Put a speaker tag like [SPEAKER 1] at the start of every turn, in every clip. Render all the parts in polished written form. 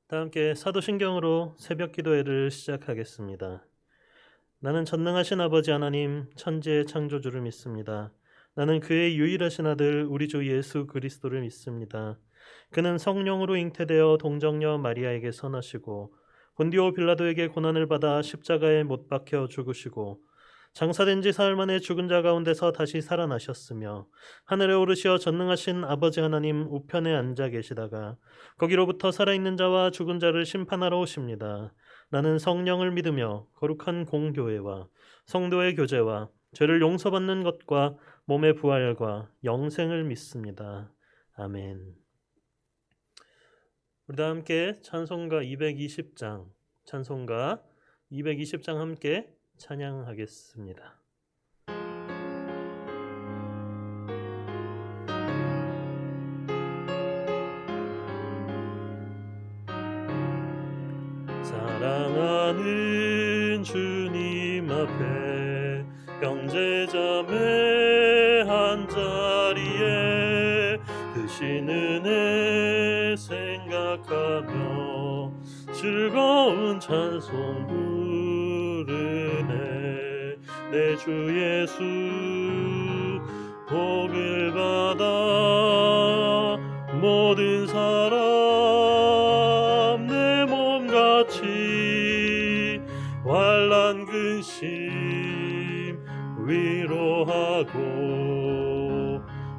[SPEAKER 1] 다 함께 사도신경으로 새벽 기도회를 시작하겠습니다. 나는 전능하신 아버지 하나님 천지의 창조주를 믿습니다. 나는 그의 유일하신 아들 우리 주 예수 그리스도를 믿습니다. 그는 성령으로 잉태되어 동정녀 마리아에게 선하시고 본디오 빌라도에게 고난을 받아 십자가에 못 박혀 죽으시고 장사된 지 사흘 만에 죽은 자 가운데서 다시 살아나셨으며 하늘에 오르시어 전능하신 아버지 하나님 우편에 앉아 계시다가 거기로부터 살아있는 자와 죽은 자를 심판하러 오십니다. 나는 성령을 믿으며 거룩한 공교회와 성도의 교제와 죄를 용서받는 것과 몸의 부활과 영생을 믿습니다. 아멘. 우리 다 함께 찬송가 220장 함께 찬양하겠습니다. 사랑하는 주님 앞에 형제자매 한자리에 크신 은혜 생각하며 즐거운 찬송 부르네. 내 주 예수 복을 받아 모든 사람 내 몸같이 환난 근심 위로하고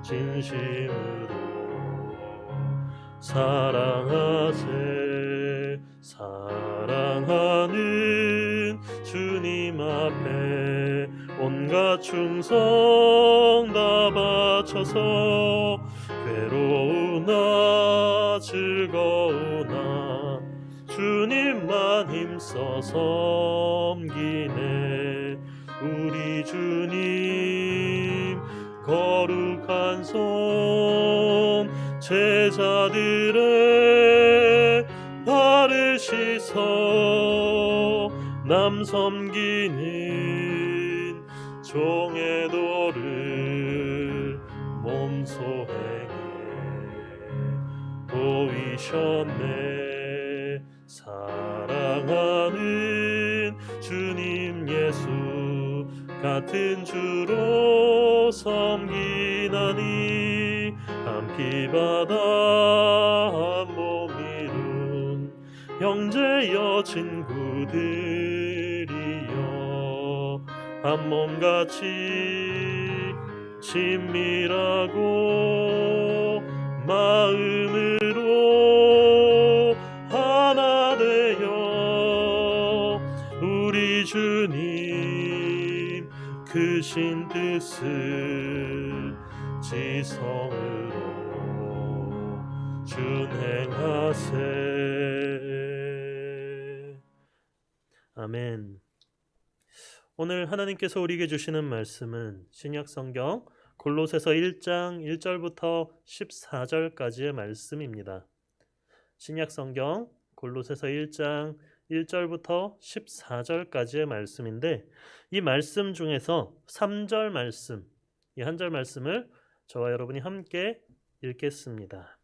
[SPEAKER 1] 진심으로 사랑하세. 사랑하는 주님 앞에 온갖 충성 다 바쳐서 괴로우나 즐거우나 주님만 힘써 섬기네. 우리 주님 거룩한 손 제자들의 발을 씻어 남 섬기는 종의 도를 몸소 행해 보이셨네. 사랑하는 주님 예수 같은 주로 섬기나니 한 피바다 한 몸 이룬 형제여 친구들이여 한 몸같이 친밀하고 마음으로 하나 되어 우리 주님 크신 뜻을 지성으로 준행하세. 아멘. 오늘 하나님께서 우리에게 주시는 말씀은 신약성경 골로새서 1장 1절부터 14절까지의 말씀입니다. 신약성경 골로새서 1장 1절부터 14절까지의 말씀인데 이 말씀 중에서 3절 말씀, 이 한 절 말씀을 저와 여러분이 함께 읽겠습니다.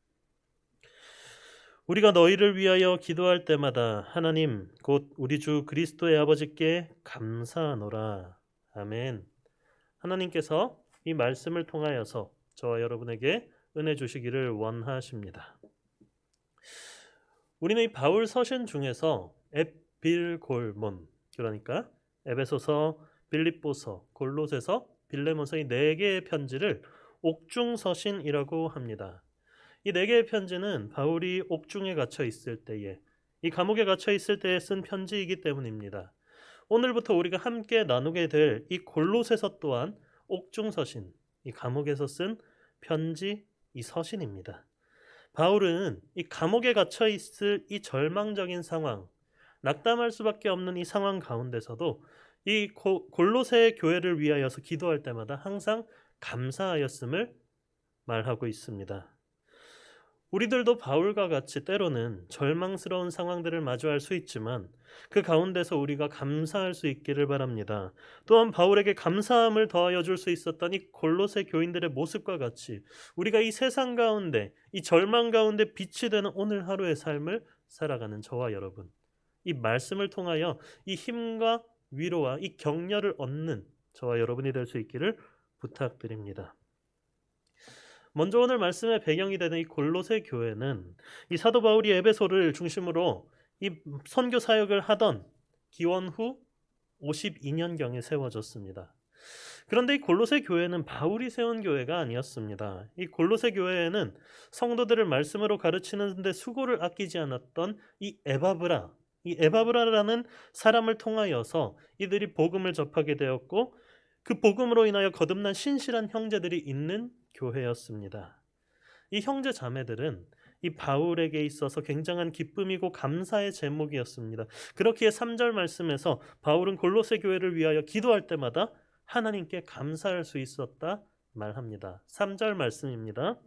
[SPEAKER 1] 우리가 너희를 위하여 기도할 때마다 하나님 곧 우리 주 그리스도의 아버지께 감사하노라. 아멘. 하나님께서 이 말씀을 통하여서 저와 여러분에게 은혜 주시기를 원하십니다. 우리는 이 바울 서신 중에서 에필골몬, 그러니까 에베소서, 빌립보서, 골로새서, 빌레몬서 이 4개의 편지를 옥중서신이라고 합니다. 이 4개의 편지는 바울이 옥중에 갇혀 있을 때에, 이 감옥에 갇혀 있을 때에 쓴 편지이기 때문입니다. 오늘부터 우리가 함께 나누게 될 이 골로새서 또한 옥중서신, 이 감옥에서 쓴 편지, 이 서신입니다. 바울은 이 감옥에 갇혀 있을 이 절망적인 상황, 낙담할 수밖에 없는 이 상황 가운데서도 이 골로새 교회를 위하여서 기도할 때마다 항상 감사하였음을 말하고 있습니다. 우리들도 바울과 같이 때로는 절망스러운 상황들을 마주할 수 있지만 그 가운데서 우리가 감사할 수 있기를 바랍니다. 또한 바울에게 감사함을 더하여 줄 수 있었던 이 골로새 교인들의 모습과 같이 우리가 이 세상 가운데, 이 절망 가운데 빛이 되는 오늘 하루의 삶을 살아가는 저와 여러분, 이 말씀을 통하여 이 힘과 위로와 이 격려를 얻는 저와 여러분이 될 수 있기를 부탁드립니다. 먼저 오늘 말씀의 배경이 되는 이 골로새 교회는 이 사도 바울이 에베소를 중심으로 이 선교 사역을 하던 기원 후 52년경에 세워졌습니다. 그런데 이 골로새 교회는 바울이 세운 교회가 아니었습니다. 이 골로새 교회에는 성도들을 말씀으로 가르치는 데 수고를 아끼지 않았던 이 에바브라라는 사람을 통하여서 이들이 복음을 접하게 되었고, 그 복음으로 인하여 거듭난 신실한 형제들이 있는 교회였습니다. 이 형제 자매들은 이 바울에게 있어서 굉장한 기쁨이고 감사의 제목이었습니다. 그렇기에 3절 말씀에서 바울은 골로새 교회를 위하여 기도할 때마다 하나님께 감사할 수 있었다 말합니다. 3절 말씀입니다.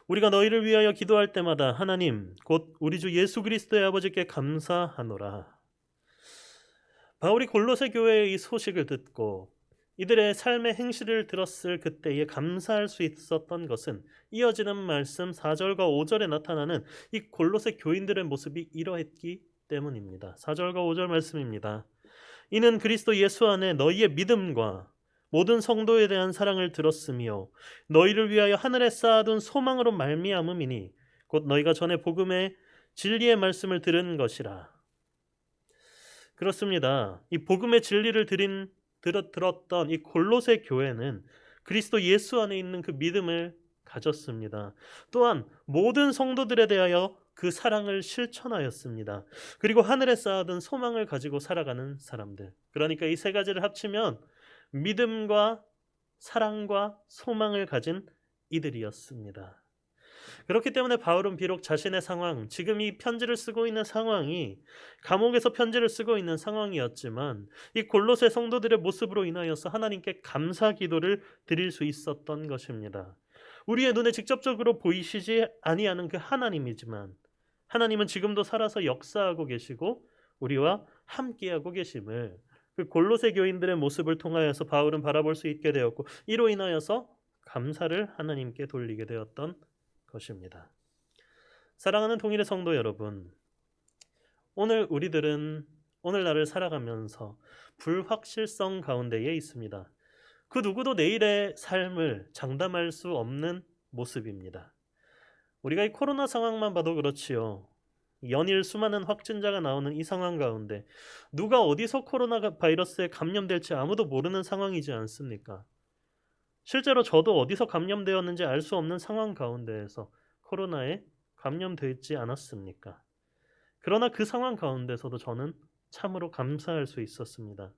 [SPEAKER 1] 우리가 너희를 위하여 기도할 때마다 하나님 곧 우리 주 예수 그리스도의 아버지께 감사하노라. 바울이 골로새 교회의 이 소식을 듣고 이들의 삶의 행실을 들었을 그때에 감사할 수 있었던 것은 이어지는 말씀 4절과 5절에 나타나는 이 골로새 교인들의 모습이 이러했기 때문입니다. 4절과 5절 말씀입니다. 이는 그리스도 예수 안에 너희의 믿음과 모든 성도에 대한 사랑을 들었으며 너희를 위하여 하늘에 쌓아둔 소망으로 말미암음이니 곧 너희가 전에 복음의 진리의 말씀을 들은 것이라. 그렇습니다. 이 복음의 진리를 들었던 이 골로새 교회는 그리스도 예수 안에 있는 그 믿음을 가졌습니다. 또한 모든 성도들에 대하여 그 사랑을 실천하였습니다. 그리고 하늘에 쌓아둔 소망을 가지고 살아가는 사람들. 그러니까 이 세 가지를 합치면 믿음과 사랑과 소망을 가진 이들이었습니다. 그렇기 때문에 바울은 비록 자신의 상황, 지금 이 편지를 쓰고 있는 상황이 감옥에서 편지를 쓰고 있는 상황이었지만 이 골로새 성도들의 모습으로 인하여서 하나님께 감사 기도를 드릴 수 있었던 것입니다. 우리의 눈에 직접적으로 보이시지 아니하는 그 하나님이지만 하나님은 지금도 살아서 역사하고 계시고 우리와 함께하고 계심을 그 골로새 교인들의 모습을 통하여서 바울은 바라볼 수 있게 되었고, 이로 인하여서 감사를 하나님께 돌리게 되었던 것입니다. 사랑하는 동일의 성도 여러분, 오늘 우리들은 오늘날을 살아가면서 불확실성 가운데에 있습니다. 그 누구도 내일의 삶을 장담할 수 없는 모습입니다. 우리가 이 코로나 상황만 봐도 그렇지요. 연일 수많은 확진자가 나오는 이 상황 가운데 누가 어디서 코로나 바이러스에 감염될지 아무도 모르는 상황이지 않습니까? 실제로 저도 어디서 감염되었는지 알 수 없는 상황 가운데에서 코로나에 감염되지 않았습니까? 그러나 그 상황 가운데서도 저는 참으로 감사할 수 있었습니다.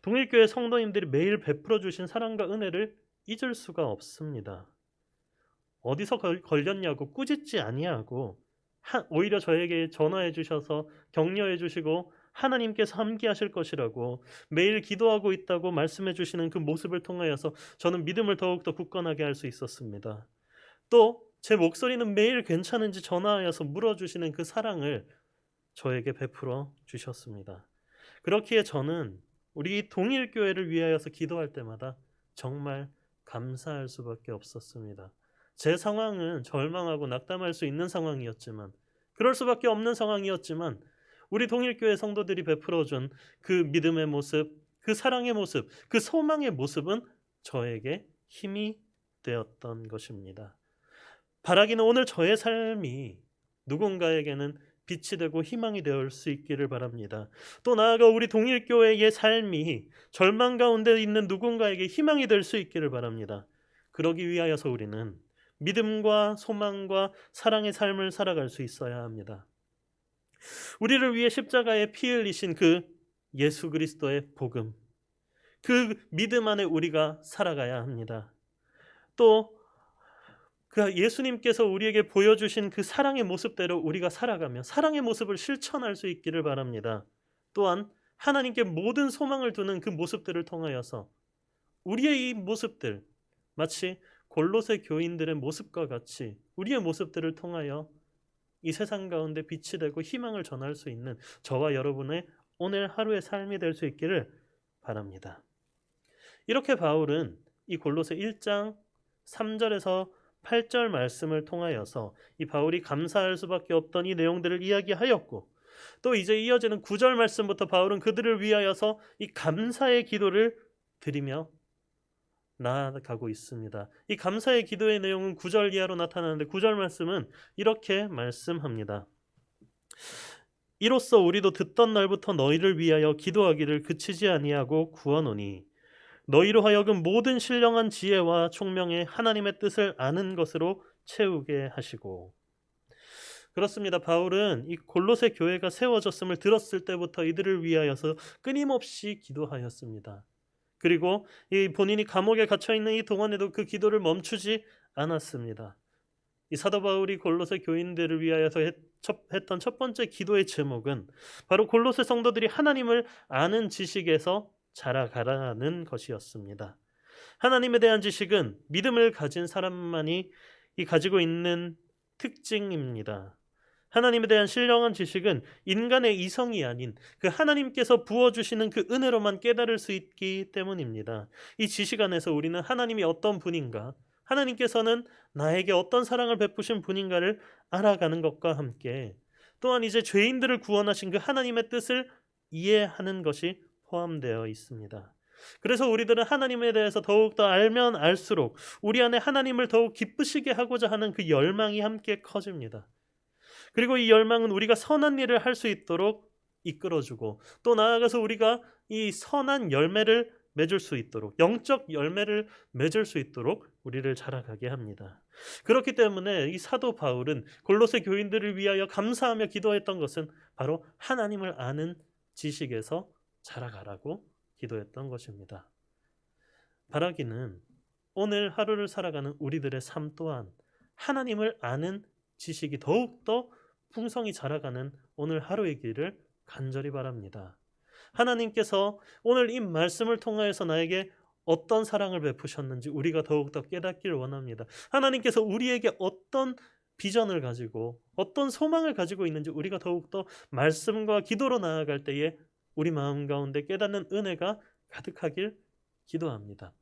[SPEAKER 1] 동일교회 성도님들이 매일 베풀어 주신 사랑과 은혜를 잊을 수가 없습니다. 어디서 걸렸냐고 꾸짖지 아니하고 오히려 저에게 전화해 주셔서 격려해 주시고 하나님께서 함께 하실 것이라고 매일 기도하고 있다고 말씀해 주시는 그 모습을 통하여서 저는 믿음을 더욱더 굳건하게 할 수 있었습니다. 또 제 목소리는 매일 괜찮은지 전화하여서 물어주시는 그 사랑을 저에게 베풀어 주셨습니다. 그렇기에 저는 우리 동일교회를 위하여서 기도할 때마다 정말 감사할 수밖에 없었습니다. 제 상황은 절망하고 낙담할 수 있는 상황이었지만, 그럴 수밖에 없는 상황이었지만 우리 동일교회 성도들이 베풀어준 그 믿음의 모습, 그 사랑의 모습, 그 소망의 모습은 저에게 힘이 되었던 것입니다. 바라기는 오늘 저의 삶이 누군가에게는 빛이 되고 희망이 되어 수 있기를 바랍니다. 또 나아가 우리 동일교회의 삶이 절망 가운데 있는 누군가에게 희망이 될 수 있기를 바랍니다. 그러기 위하여서 우리는 믿음과 소망과 사랑의 삶을 살아갈 수 있어야 합니다. 우리를 위해 십자가에 피 흘리신 그 예수 그리스도의 복음, 그 믿음 안에 우리가 살아가야 합니다. 또 그 예수님께서 우리에게 보여주신 그 사랑의 모습대로 우리가 살아가며 사랑의 모습을 실천할 수 있기를 바랍니다. 또한 하나님께 모든 소망을 두는 그 모습들을 통하여서 우리의 이 모습들, 마치 골로새 교인들의 모습과 같이 우리의 모습들을 통하여 이 세상 가운데 빛이 되고 희망을 전할 수 있는 저와 여러분의 오늘 하루의 삶이 될 수 있기를 바랍니다. 이렇게 바울은 이 골로새 1장 3절에서 8절 말씀을 통하여서 이 바울이 감사할 수밖에 없던 이 내용들을 이야기하였고, 또 이제 이어지는 9절 말씀부터 바울은 그들을 위하여서 이 감사의 기도를 드리며 나아가고 있습니다. 이 감사의 기도의 내용은 9절 이하로 나타나는데 9절 말씀은 이렇게 말씀합니다. 이로써 우리도 듣던 날부터 너희를 위하여 기도하기를 그치지 아니하고 구하노니 너희로 하여금 모든 신령한 지혜와 총명의 하나님의 뜻을 아는 것으로 채우게 하시고. 그렇습니다. 바울은 이 골로새 교회가 세워졌음을 들었을 때부터 이들을 위하여서 끊임없이 기도하였습니다. 그리고 이 본인이 감옥에 갇혀 있는 이 동안에도 그 기도를 멈추지 않았습니다. 이 사도 바울이 골로새 교인들을 위하여서 했던 첫 번째 기도의 제목은 바로 골로새 성도들이 하나님을 아는 지식에서 자라가라는 것이었습니다. 하나님에 대한 지식은 믿음을 가진 사람만이 가지고 있는 특징입니다. 하나님에 대한 신령한 지식은 인간의 이성이 아닌 그 하나님께서 부어주시는 그 은혜로만 깨달을 수 있기 때문입니다. 이 지식 안에서 우리는 하나님이 어떤 분인가, 하나님께서는 나에게 어떤 사랑을 베푸신 분인가를 알아가는 것과 함께 또한 이제 죄인들을 구원하신 그 하나님의 뜻을 이해하는 것이 포함되어 있습니다. 그래서 우리들은 하나님에 대해서 더욱더 알면 알수록 우리 안에 하나님을 더욱 기쁘시게 하고자 하는 그 열망이 함께 커집니다. 그리고 이 열망은 우리가 선한 일을 할 수 있도록 이끌어주고, 또 나아가서 우리가 이 선한 열매를 맺을 수 있도록, 영적 열매를 맺을 수 있도록 우리를 자라가게 합니다. 그렇기 때문에 이 사도 바울은 골로새 교인들을 위하여 감사하며 기도했던 것은 바로 하나님을 아는 지식에서 자라가라고 기도했던 것입니다. 바라기는 오늘 하루를 살아가는 우리들의 삶 또한 하나님을 아는 지식이 더욱더 풍성히 자라가는 오늘 하루이기를 간절히 바랍니다. 하나님께서 오늘 이 말씀을 통하여서 나에게 어떤 사랑을 베푸셨는지 우리가 더욱더 깨닫기를 원합니다. 하나님께서 우리에게 어떤 비전을 가지고 어떤 소망을 가지고 있는지 우리가 더욱더 말씀과 기도로 나아갈 때에 우리 마음 가운데 깨닫는 은혜가 가득하길 기도합니다.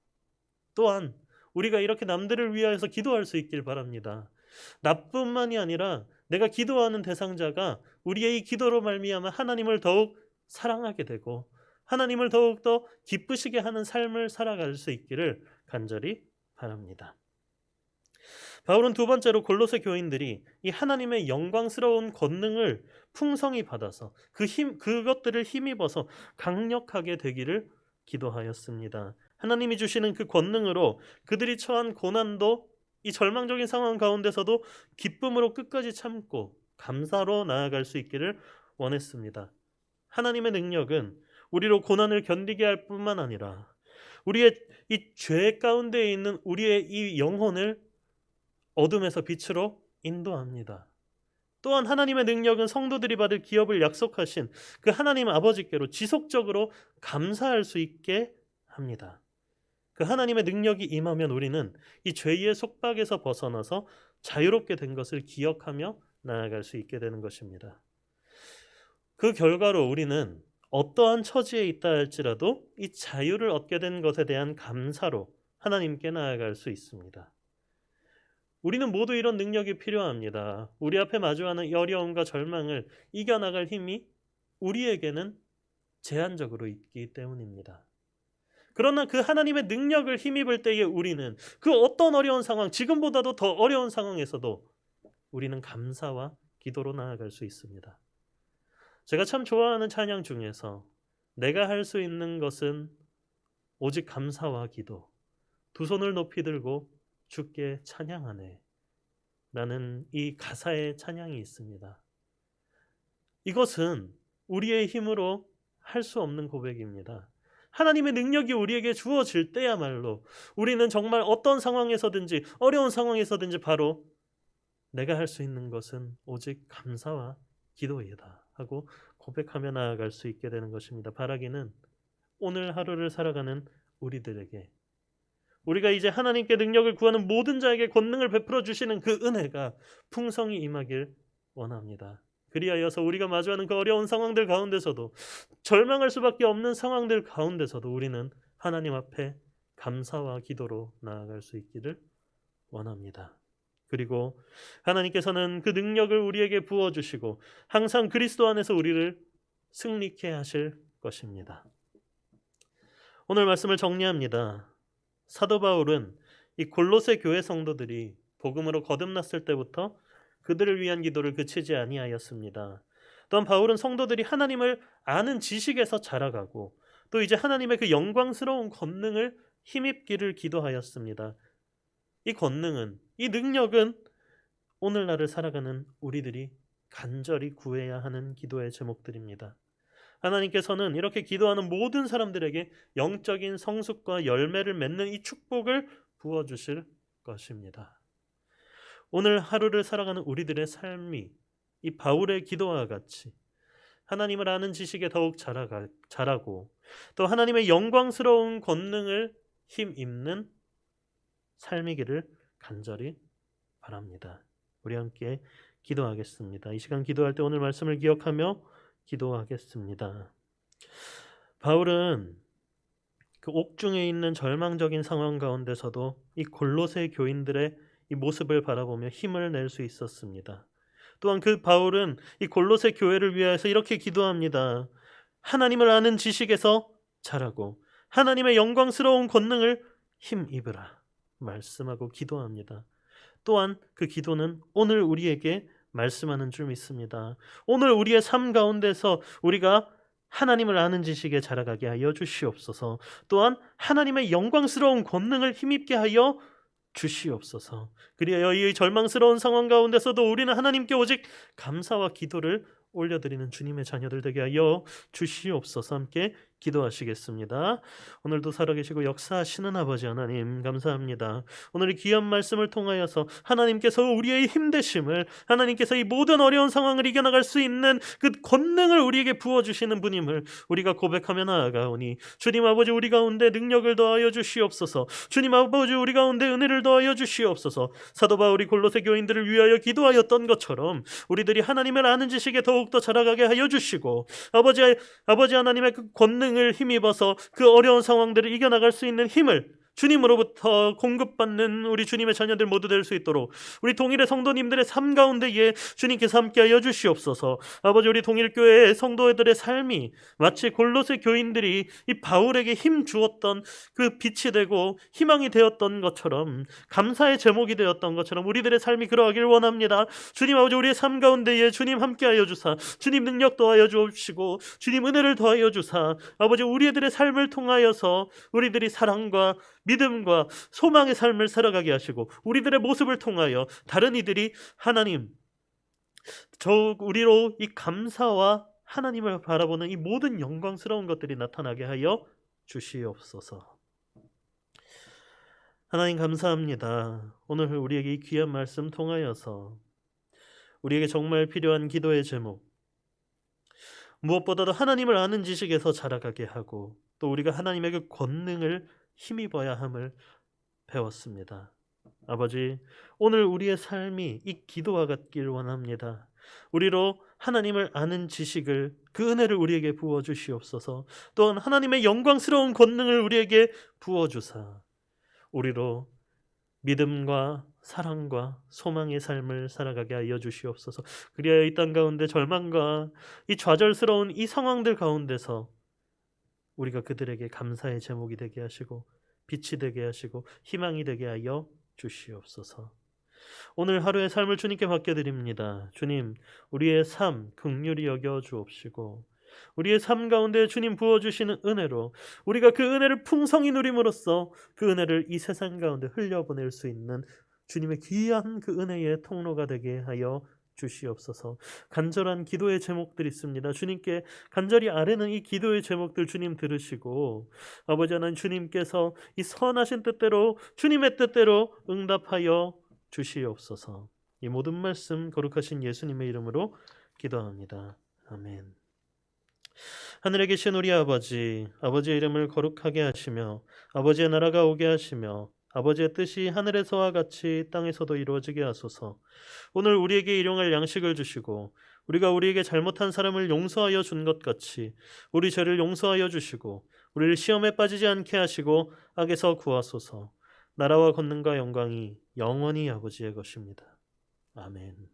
[SPEAKER 1] 또한 우리가 이렇게 남들을 위하여서 기도할 수 있길 바랍니다. 나뿐만이 아니라 내가 기도하는 대상자가 우리의 이 기도로 말미암아 하나님을 더욱 사랑하게 되고 하나님을 더욱더 기쁘시게 하는 삶을 살아갈 수 있기를 간절히 바랍니다. 바울은 두 번째로 골로새 교인들이 이 하나님의 영광스러운 권능을 풍성히 받아서 그것들을 힘입어서 강력하게 되기를 기도하였습니다. 하나님이 주시는 그 권능으로 그들이 처한 고난도 이 절망적인 상황 가운데서도 기쁨으로 끝까지 참고 감사로 나아갈 수 있기를 원했습니다. 하나님의 능력은 우리로 고난을 견디게 할 뿐만 아니라 우리의 이 죄 가운데 있는 우리의 이 영혼을 어둠에서 빛으로 인도합니다. 또한 하나님의 능력은 성도들이 받을 기업을 약속하신 그 하나님 아버지께로 지속적으로 감사할 수 있게 합니다. 그 하나님의 능력이 임하면 우리는 이 죄의 속박에서 벗어나서 자유롭게 된 것을 기억하며 나아갈 수 있게 되는 것입니다. 그 결과로 우리는 어떠한 처지에 있다 할지라도 이 자유를 얻게 된 것에 대한 감사로 하나님께 나아갈 수 있습니다. 우리는 모두 이런 능력이 필요합니다. 우리 앞에 마주하는 이 어려움과 절망을 이겨나갈 힘이 우리에게는 제한적으로 있기 때문입니다. 그러나 그 하나님의 능력을 힘입을 때에 우리는 그 어떤 어려운 상황, 지금보다도 더 어려운 상황에서도 우리는 감사와 기도로 나아갈 수 있습니다. 제가 참 좋아하는 찬양 중에서 내가 할 수 있는 것은 오직 감사와 기도, 두 손을 높이 들고 주께 찬양하네 라는 이 가사의 찬양이 있습니다. 이것은 우리의 힘으로 할 수 없는 고백입니다. 하나님의 능력이 우리에게 주어질 때야말로 우리는 정말 어떤 상황에서든지 어려운 상황에서든지 바로 내가 할 수 있는 것은 오직 감사와 기도이다 하고 고백하며 나아갈 수 있게 되는 것입니다. 바라기는 오늘 하루를 살아가는 우리들에게 우리가 이제 하나님께 능력을 구하는 모든 자에게 권능을 베풀어 주시는 그 은혜가 풍성히 임하길 원합니다. 그리하여서 우리가 마주하는 그 어려운 상황들 가운데서도 절망할 수밖에 없는 상황들 가운데서도 우리는 하나님 앞에 감사와 기도로 나아갈 수 있기를 원합니다. 그리고 하나님께서는 그 능력을 우리에게 부어주시고 항상 그리스도 안에서 우리를 승리케 하실 것입니다. 오늘 말씀을 정리합니다. 사도 바울은 이 골로새 교회 성도들이 복음으로 거듭났을 때부터 그들을 위한 기도를 그치지 아니하였습니다. 또한 바울은 성도들이 하나님을 아는 지식에서 자라가고 또 이제 하나님의 그 영광스러운 권능을 힘입기를 기도하였습니다. 이 권능은, 이 능력은 오늘날을 살아가는 우리들이 간절히 구해야 하는 기도의 제목들입니다. 하나님께서는 이렇게 기도하는 모든 사람들에게 영적인 성숙과 열매를 맺는 이 축복을 부어주실 것입니다. 오늘 하루를 살아가는 우리들의 삶이 이 바울의 기도와 같이 하나님을 아는 지식에 더욱 자라고 또 하나님의 영광스러운 권능을 힘입는 삶이기를 간절히 바랍니다. 우리 함께 기도하겠습니다. 이 시간 기도할 때 오늘 말씀을 기억하며 기도하겠습니다. 바울은 그 옥중에 있는 절망적인 상황 가운데서도 이 골로새 교인들의 이 모습을 바라보며 힘을 낼 수 있었습니다. 또한 그 바울은 이 골로새 교회를 위하여서 이렇게 기도합니다. 하나님을 아는 지식에서 자라고 하나님의 영광스러운 권능을 힘입으라 말씀하고 기도합니다. 또한 그 기도는 오늘 우리에게 말씀하는 줄 믿습니다. 오늘 우리의 삶 가운데서 우리가 하나님을 아는 지식에 자라가게 하여 주시옵소서. 또한 하나님의 영광스러운 권능을 힘입게 하여 주시옵소서. 그리하여 이 절망스러운 상황 가운데서도 우리는 하나님께 오직 감사와 기도를 올려드리는 주님의 자녀들 되게 하여 주시옵소서. 함께 기도하시겠습니다. 오늘도 살아계시고 역사하시는 아버지 하나님 감사합니다. 오늘 이 귀한 말씀을 통하여서 하나님께서 우리의 힘되심을, 하나님께서 이 모든 어려운 상황을 이겨나갈 수 있는 그 권능을 우리에게 부어주시는 분임을 우리가 고백하며 나아가오니 주님 아버지 우리 가운데 능력을 더하여 주시옵소서. 주님 아버지 우리 가운데 은혜를 더하여 주시옵소서. 사도 바울이 골로새 교인들을 위하여 기도하였던 것처럼 우리들이 하나님을 아는 지식에 더욱더 자라가게 하여 주시고 아버지 하나님의 그 권능을 힘입어서 그 어려운 상황들을 이겨나갈 수 있는 힘을 주님으로부터 공급받는 우리 주님의 자녀들 모두 될 수 있도록 우리 동일의 성도님들의 삶 가운데에 주님께서 함께하여 주시옵소서. 아버지 우리 동일교회의 성도들의 삶이 마치 골로새 교인들이 이 바울에게 힘 주었던 그 빛이 되고 희망이 되었던 것처럼, 감사의 제목이 되었던 것처럼 우리들의 삶이 그러하길 원합니다. 주님 아버지 우리의 삶 가운데에 주님 함께하여 주사 주님 능력 더하여 주옵시고 주님 은혜를 더하여 주사 아버지 우리들의 삶을 통하여서 우리들이 사랑과 믿음과 소망의 삶을 살아가게 하시고 우리들의 모습을 통하여 다른 이들이 하나님 우리로 이 감사와 하나님을 바라보는 이 모든 영광스러운 것들이 나타나게 하여 주시옵소서. 하나님 감사합니다. 오늘 우리에게 이 귀한 말씀 통하여서 우리에게 정말 필요한 기도의 제목, 무엇보다도 하나님을 아는 지식에서 자라가게 하고 또 우리가 하나님의 그 권능을 힘입어야 함을 배웠습니다. 아버지 오늘 우리의 삶이 이 기도와 같길 원합니다. 우리로 하나님을 아는 지식을, 그 은혜를 우리에게 부어주시옵소서. 또한 하나님의 영광스러운 권능을 우리에게 부어주사 우리로 믿음과 사랑과 소망의 삶을 살아가게 하여 주시옵소서. 그리하여 이 땅 가운데 절망과 이 좌절스러운 이 상황들 가운데서 우리가 그들에게 감사의 제목이 되게 하시고 빛이 되게 하시고 희망이 되게 하여 주시옵소서. 오늘 하루의 삶을 주님께 맡겨드립니다. 주님 우리의 삶 긍휼히 여겨 주옵시고 우리의 삶 가운데 주님 부어주시는 은혜로 우리가 그 은혜를 풍성히 누림으로써 그 은혜를 이 세상 가운데 흘려보낼 수 있는 주님의 귀한 그 은혜의 통로가 되게 하여 주시옵소서. 간절한 기도의 제목들이 있습니다. 주님께 간절히 아뢰는 이 기도의 제목들 주님 들으시고 아버지 하나님 주님께서 이 선하신 뜻대로 주님의 뜻대로 응답하여 주시옵소서. 이 모든 말씀 거룩하신 예수님의 이름으로 기도합니다. 아멘. 하늘에 계신 우리 아버지, 아버지의 이름을 거룩하게 하시며 아버지의 나라가 오게 하시며 아버지의 뜻이 하늘에서와 같이 땅에서도 이루어지게 하소서. 오늘 우리에게 일용할 양식을 주시고 우리가 우리에게 잘못한 사람을 용서하여 준 것 같이 우리 죄를 용서하여 주시고 우리를 시험에 빠지지 않게 하시고 악에서 구하소서. 나라와 권능과 영광이 영원히 아버지의 것입니다. 아멘.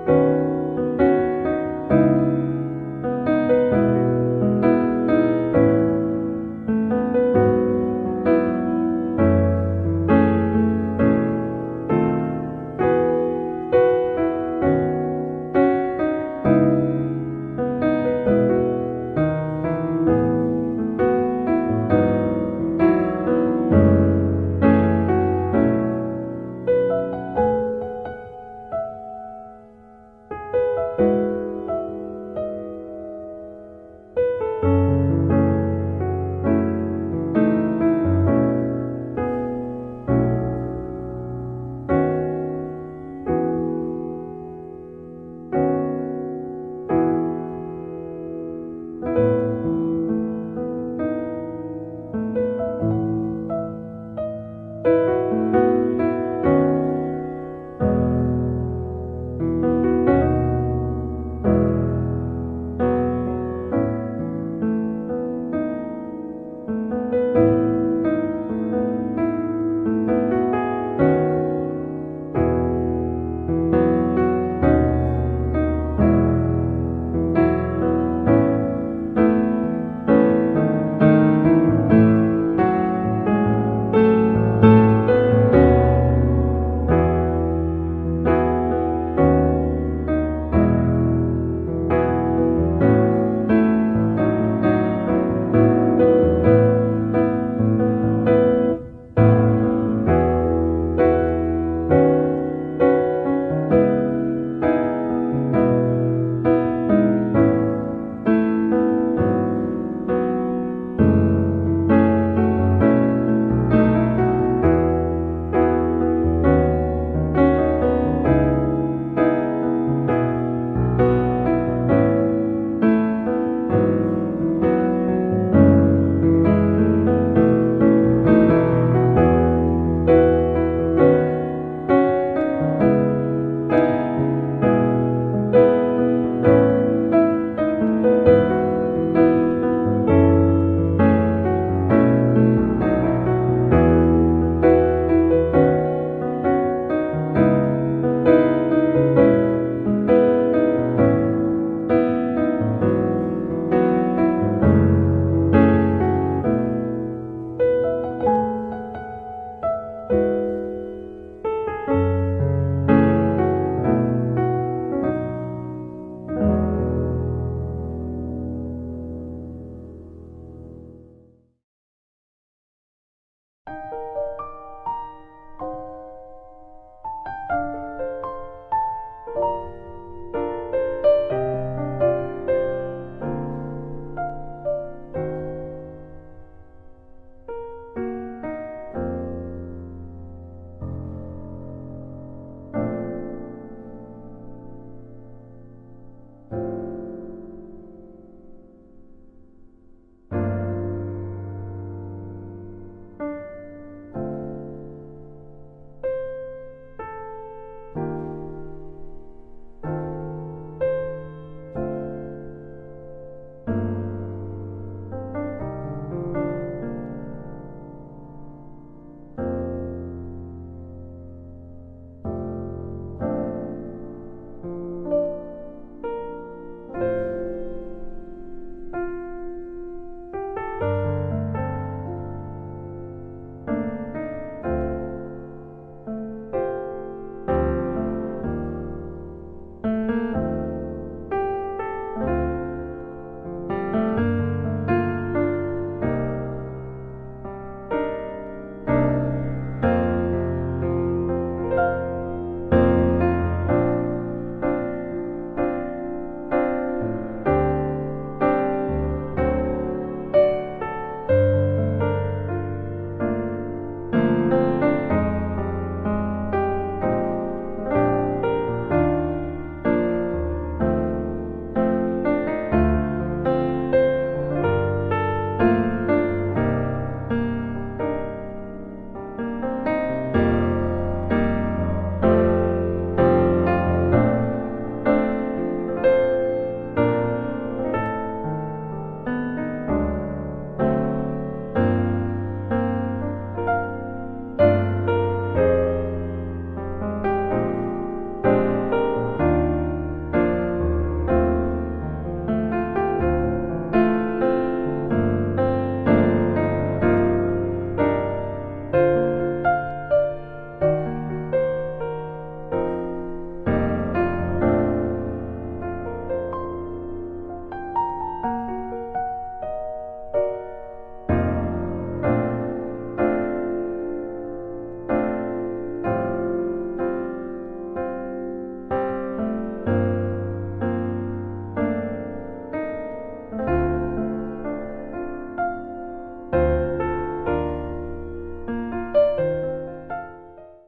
[SPEAKER 1] 네.